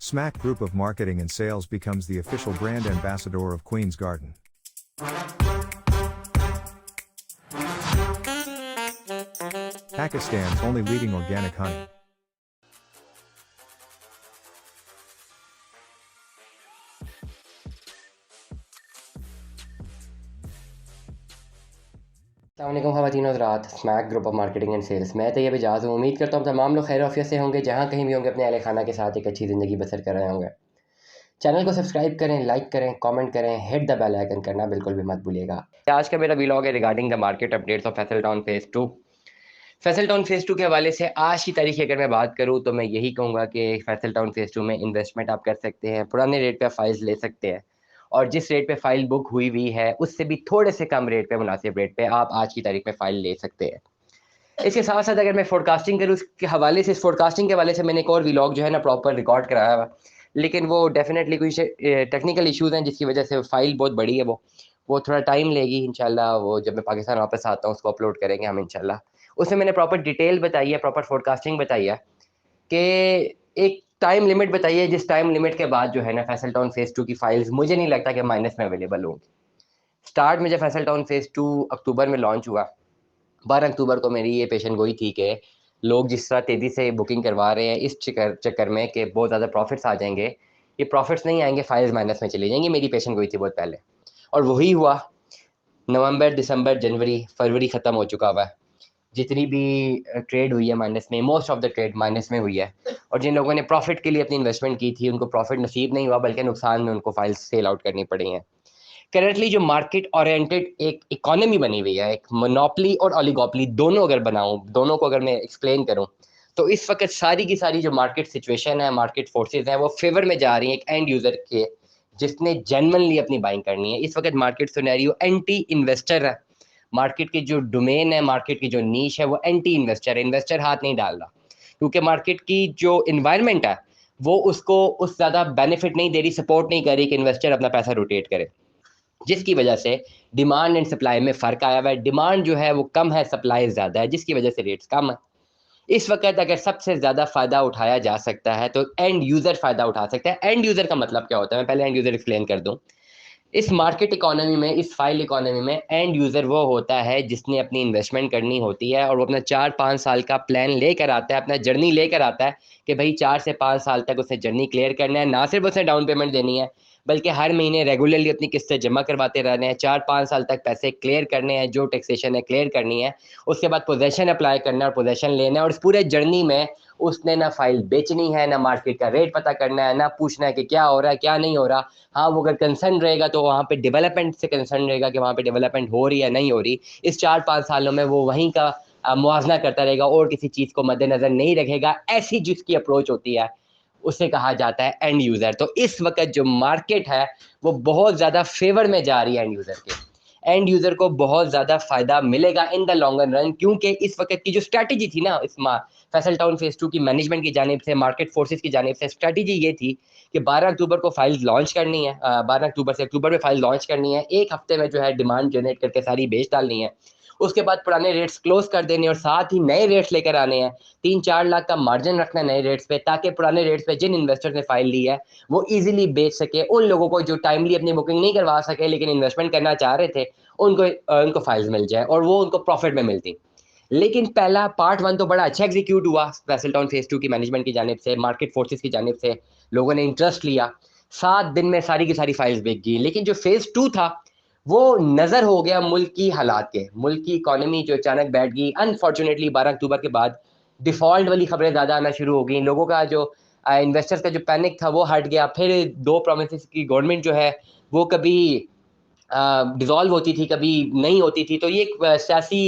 Smack Group of Marketing and Sales becomes the official brand ambassador of Queen's Garden. Pakistan's only leading organic honey. अस्सलामुअलैकुम ख़वातीन और हज़रात, smack group of marketing and sales. मैं तैयब एजाज़ हूँ। उम्मीद करता हूँ तमाम लोग खैर आफियत से होंगे, जहाँ कहीं भी होंगे अपने अहले खाना के साथ एक अच्छी ज़िंदगी बसर कर रहे होंगे। चैनल को सब्सक्राइब करें, लाइक करें, कमेंट करें, हिट द बेल आइकन करना बिल्कुल भी मत भूलिएगा। आज का मेरा व्लॉग है regarding the market updates of Faisal town phase 2। Faisal town phase 2 के हवाले से आज की तारीख अगर मैं बात करूँ तो मैं यही कहूँगा कि फैसल टाउन फेज़ 2 में इन्वेस्टमेंट आप कर सकते हैं, पुराने रेट पे फाइल्स ले सकते हैं और जिस रेट पे फाइल बुक हुई है उससे भी थोड़े से कम रेट पे, मुनासिब रेट पे आप आज की तारीख में फाइल ले सकते हैं। इसके साथ साथ अगर मैं फोरकास्टिंग करूँ उसके हवाले से, इस फोरकास्टिंग के हवाले से मैंने एक और व्लॉग जो है ना प्रॉपर रिकॉर्ड कराया हुआ, लेकिन वो डेफिनेटली कुछ टेक्निकल इश्यूज़ हैं जिसकी वजह से फाइल बहुत बड़ी है। वो थोड़ा टाइम लेगी इंशाल्लाह। वो जब मैं पाकिस्तान वापस आता हूँ उसको अपलोड करेंगे हम इंशाल्लाह। उसमें मैंने प्रॉपर डिटेल बताई है, प्रॉपर फोरकास्टिंग बताई है कि एक टाइम लिमिट बताई है, जिस टाइम लिमिट के बाद जो है ना फैसल टाउन फेज़ 2 की फाइल्स मुझे नहीं लगता कि माइनस में अवेलेबल होंगी। स्टार्ट में जब फैसल टाउन फेज़ 2 अक्टूबर में लॉन्च हुआ, 12 अक्टूबर को मेरी ये पेशेंट गोई थी कि लोग जिस तरह तेज़ी से बुकिंग करवा रहे हैं इस चक्कर में कि बहुत ज़्यादा प्रॉफिट्स आ जाएंगे, ये प्रॉफिट्स नहीं आएंगे, फाइल्स माइनस में चली जाएंगी। मेरी पेशेंट गोई थी बहुत पहले और वही हुआ। नवंबर, दिसंबर, जनवरी, फरवरी ख़त्म हो चुका हुआ है। जितनी भी ट्रेड हुई है माइनस में, most of the trade minus में हुई है और जिन लोगों ने प्रॉफिट के लिए अपनी इन्वेस्टमेंट की थी उनको प्रॉफिट नसीब नहीं हुआ, बल्कि नुकसान में उनको फाइल्स सेल आउट करनी पड़ी हैं। करंटली जो मार्केट ओरिएंटेड एक इकोनॉमी बनी हुई है, एक मोनोपोली और ओलिगोपोली दोनों अगर बनाऊं, दोनों को अगर मैं एक्सप्लेन करूं, तो इस वक्त सारी की सारी जो मार्केट सिचुएशन है, मार्केट फोर्सेस हैं, वो फेवर में जा रही हैं एक एंड यूजर के जिसने जेन्युइनली अपनी बाइंग करनी है। इस वक्त मार्केट सिनेरियो एंटी इन्वेस्टर है। मार्केट की जो डोमेन है, मार्केट की जो नीश है, वो एंटी इन्वेस्टर है। इन्वेस्टर हाथ नहीं डाल रहा क्योंकि मार्केट की जो इन्वायरमेंट है वो उसको उस ज़्यादा बेनिफिट नहीं दे रही, सपोर्ट नहीं कर रही कि इन्वेस्टर अपना पैसा रोटेट करे, जिसकी वजह से डिमांड एंड सप्लाई में फ़र्क आया हुआ है। डिमांड जो है वो कम है, सप्लाई ज़्यादा है, जिसकी वजह से रेट्स कम है। इस वक्त अगर सबसे ज़्यादा फ़ायदा उठाया जा सकता है तो एंड यूज़र फ़ायदा उठा सकता है। एंड यूज़र का मतलब क्या होता है, मैं पहले एंड यूज़र एक्सप्लेन कर दूं। इस मार्केट इकोनॉमी में, इस फाइल इकोनॉमी में एंड यूज़र वो होता है जिसने अपनी इन्वेस्टमेंट करनी होती है और वो अपना 4-5 साल का प्लान लेकर आता है, अपना जर्नी लेकर आता है कि भाई 4 से 5 साल तक उसने जर्नी क्लियर करना है। ना सिर्फ उसने डाउन पेमेंट देनी है बल्कि हर महीने रेगुलरली अपनी किस्तें जमा करवाते रहने हैं। 4-5 साल तक पैसे क्लियर करने हैं, जो टैक्सेशन है क्लियर करनी है। उसके बाद पोजेसन अप्लाई करना है और पोजेसन लेना है और इस पूरे जर्नी में उसने ना फाइल बेचनी है, ना मार्केट का रेट पता करना है, ना पूछना है कि क्या हो रहा है क्या नहीं हो रहा। हाँ, वो अगर कंसर्न रहेगा तो वहाँ पे डेवलपमेंट से कंसर्न रहेगा कि वहाँ पे डेवलपमेंट हो रही है नहीं हो रही। इस 4-5 सालों में वो वहीं का मुआवजा करता रहेगा और किसी चीज़ को मद्देनज़र नहीं रखेगा। ऐसी जिसकी अप्रोच होती है उसे कहा जाता है एंड यूज़र। तो इस वक्त जो मार्केट है वो बहुत ज़्यादा फेवर में जा रही है एंड यूज़र के। एंड यूज़र को बहुत ज़्यादा फ़ायदा मिलेगा इन द लॉन्गर रन, क्योंकि इस वक्त की जो स्ट्रैटेजी थी ना, इस फैसल टाउन फेज़ 2 की मैनेजमेंट की जानिब से, मार्केट फोर्सेस की जानिब से स्ट्रैटेजी ये थी कि 12 अक्टूबर को फाइल्स लॉन्च करनी है। 12 अक्टूबर से अक्टूबर में फाइल लॉन्च करनी है। एक हफ्ते में जो है डिमांड जनरेट करके सारी बेच डालनी है। उसके बाद पुराने रेट्स क्लोज कर देने और साथ ही नए रेट्स लेकर आने हैं। 3-4 लाख का मार्जिन रखना है नए रेट्स पे, ताकि पुराने रेट्स पे जिन इन्वेस्टर्स ने फाइल ली है वो इजीली बेच सके। उन लोगों को जो टाइमली अपनी बुकिंग नहीं करवा सके लेकिन इन्वेस्टमेंट करना चाह रहे थे, उनको फाइल्स मिल जाए और वो उनको प्रॉफिट में मिलती। लेकिन पहला पार्ट 1 तो बड़ा अच्छा एग्जीक्यूट हुआ फैसल टाउन फेज़ 2 की मैनेजमेंट की जानिब से, मार्केट फोर्सेस की जानिब से। लोगों ने इंटरेस्ट लिया, 7 दिन में सारी की सारी फाइल्स बिक गई। लेकिन जो फेज़ 2 था वो नज़र हो गया मुल्क की हालात के, मुल्क की इकोनॉमी जो अचानक बैठ गई। अनफॉर्चुनेटली 12 अक्टूबर के बाद डिफ़ॉल्ट वाली खबरें ज़्यादा आना शुरू हो गई। लोगों का जो इन्वेस्टर्स का जो पैनिक था वो हट गया। फिर 2 प्रोविंसेस की गवर्नमेंट जो है वो कभी डिसॉल्व होती थी, कभी नहीं होती थी। तो ये एक सियासी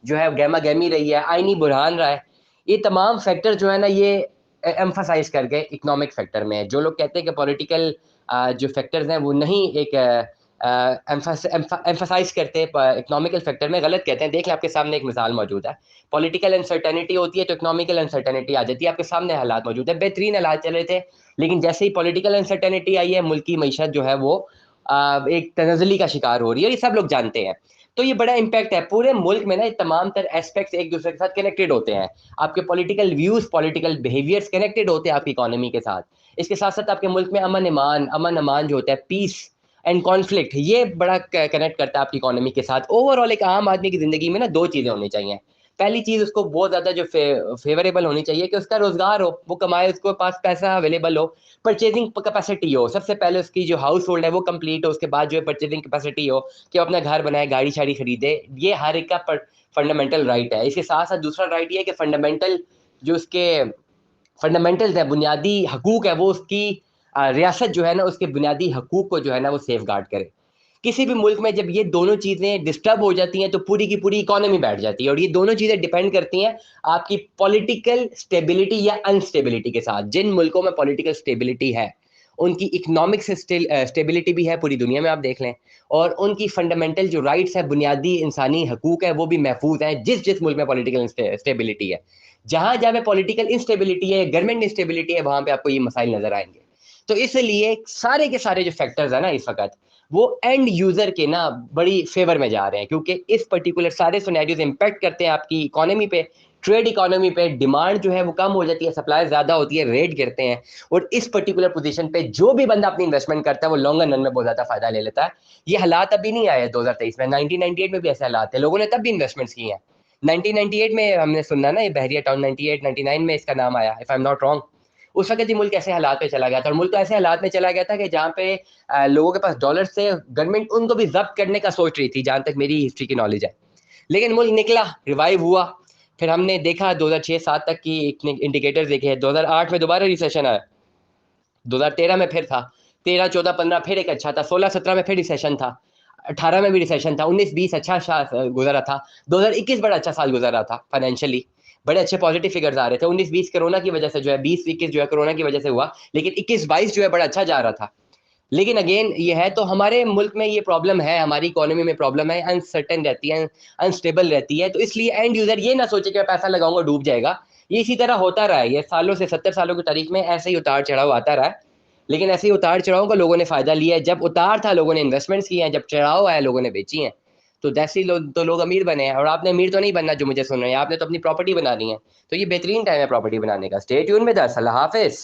जो है गहमा-गहमी रही है, आईनी बुरहान रहा है। ये तमाम फैक्टर जो है ना ये एम्फसाइज़ कर गए इकोनॉमिक फैक्टर में। जो लोग कहते हैं कि पॉलिटिकल जो फैक्टर्स हैं वो नहीं एक एम्फसाइज़ करते प इकोनॉमिकल फैक्टर में, गलत कहते हैं। देख लें, आपके सामने एक मिसाल मौजूद है। पॉलिटिकल अनसर्टेनिटी होती है तो इकोनॉमिकल अनसर्टेनिटी आ जाती है। आपके सामने हालात मौजूद है, बेहतरीन हालात चल रहे थे, लेकिन जैसे ही पॉलिटिकल अनसर्टेनिटी आई है, मुल्क की मईशत जो है वो एक तनज़्ज़ुली का शिकार हो रही है और ये सब लोग जानते हैं। तो ये बड़ा इम्पैक्ट है पूरे मुल्क में ना, ये तमाम तर एस्पेक्ट्स एक दूसरे के साथ कनेक्टेड होते हैं। आपके political views, political behaviours connected होते हैं आपकी इकोनॉमी के साथ। इसके साथ साथ आपके मुल्क में अमन अमान जो होता है, पीस एंड कॉन्फ्लिक्ट, ये बड़ा कनेक्ट करता है आपकी इकोनॉमी के साथ। ओवरऑल एक आम आदमी की ज़िंदगी में ना दो चीज़ें होनी चाहिए। पहली चीज़, उसको बहुत ज़्यादा जो फेवरेबल होनी चाहिए कि उसका रोज़गार हो, वो कमाए, उसके पास पैसा अवेलेबल हो, परचेजिंग कैपेसिटी हो। सबसे पहले उसकी जो हाउस होल्ड है वो कंप्लीट हो, उसके बाद जो है परचेजिंग कैपेसिटी हो कि वो अपना घर बनाए, गाड़ी शाड़ी खरीदे। ये हर एक का फंडामेंटल राइट है। इसके साथ साथ दूसरा राइट ये है कि फंडामेंटल जो उसके फंडामेंटल्स है, बुनियादी हकूक है, वो उसकी रियासत जो है ना, उसके बुनियादी हकूक को जो है ना वो सेफ गार्ड करे। किसी भी मुल्क में जब ये दोनों चीज़ें डिस्टर्ब हो जाती हैं तो पूरी की पूरी इकोनॉमी बैठ जाती है। और ये दोनों चीज़ें डिपेंड करती हैं आपकी पॉलिटिकल स्टेबिलिटी या अनस्टेबिलिटी के साथ। जिन मुल्कों में पॉलिटिकल स्टेबिलिटी है, उनकी इकोनॉमिक स्टेबिलिटी भी है, पूरी दुनिया में आप देख लें। और उनकी फंडामेंटल जो राइट्स है, बुनियादी इंसानी हकूक है, वो भी महफूज हैं जिस जिस मुल्क में पॉलिटिकल स्टेबिलिटी है। जहां जहां पे पॉलिटिकल इंस्टेबिलिटी है, गवर्नमेंट इंस्टेबिलिटी है, वहां पे आपको ये मसाइल नजर आएंगे। तो इसलिए सारे के सारे जो फैक्टर्स है ना इस वक्त, वो एंड यूजर के ना बड़ी फेवर में जा रहे हैं, क्योंकि इस पर्टिकुलर सारे सिनेरियोज इंपैक्ट करते हैं आपकी इकोनॉमी पे, ट्रेड इकोनॉमी पे। डिमांड जो है वो कम हो जाती है, सप्लाई ज्यादा होती है, रेट गिरते हैं। और इस पर्टिकुलर पोजीशन पे जो भी बंदा अपनी इन्वेस्टमेंट करता है वो लॉन्ग रन में बहुत ज्यादा फायदा ले लेता है। ये हालात अभी नहीं आए 2023 में, 1998 में भी ऐसे हालात थे, लोगों ने तब भी इन्वेस्टमेंट्स की हैं। 1998 में हमने सुना ना, ये बहरिया टाउन 98 99 में इसका नाम आया, if I am not wrong. उस वक्त ये मुल्क ऐसे हालात में चला गया था, और मुल्क तो ऐसे हालात में चला गया था कि जहाँ पे लोगों के पास डॉलर से गवर्नमेंट उनको भी जब्त करने का सोच रही थी, जहां तक मेरी हिस्ट्री की नॉलेज है। लेकिन मुल्क निकला, रिवाइव हुआ। फिर हमने देखा 2006-07 तक की इंडिकेटर्स देखे, 2008 में दोबारा रिसेशन आया, 2013 में फिर था, 13 14 15 फिर एक अच्छा था, 16 17 में फिर रिसेशन था, 18 में भी रिसेशन था, 19 20 अच्छा गुजरा था, 2021 बड़ा अच्छा साल गुजरा था फाइनेंशियली। बड़े अच्छे पॉजिटिव फिगर्स आ रहे थे। 19 20 कोरोना की वजह से जो है, 20 21 जो है कोरोना की वजह से हुआ, लेकिन 21 22 जो है बड़ा अच्छा जा रहा था। लेकिन अगेन ये है, तो हमारे मुल्क में ये प्रॉब्लम है, हमारी इकोनॉमी में प्रॉब्लम है, अनसर्टेन रहती है, अनस्टेबल रहती है। तो इसलिए एंड यूजर ये ना सोचे कि मैं पैसा लगाऊंगा डूब जाएगा। ये इसी तरह होता रहा है, ये सालों से 70 सालों की तारीख में ऐसे ही उतार चढ़ाव आता रहा है। लेकिन ऐसे ही उतार चढ़ाव का लोगों ने फायदा लिया है। जब उतार था लोगों ने इन्वेस्टमेंट्स किए हैं, जब चढ़ाव आया लोगों ने बेची हैं। तो जैसे ही लोग, तो लोग अमीर बने हैं। और आपने अमीर तो नहीं बनना जो मुझे सुन रहे हैं, आपने तो अपनी प्रॉपर्टी बनानी है। तो ये बेहतरीन टाइम है प्रॉपर्टी बनाने का। स्टे ट्यून में दस, अल्लाह हाफिज।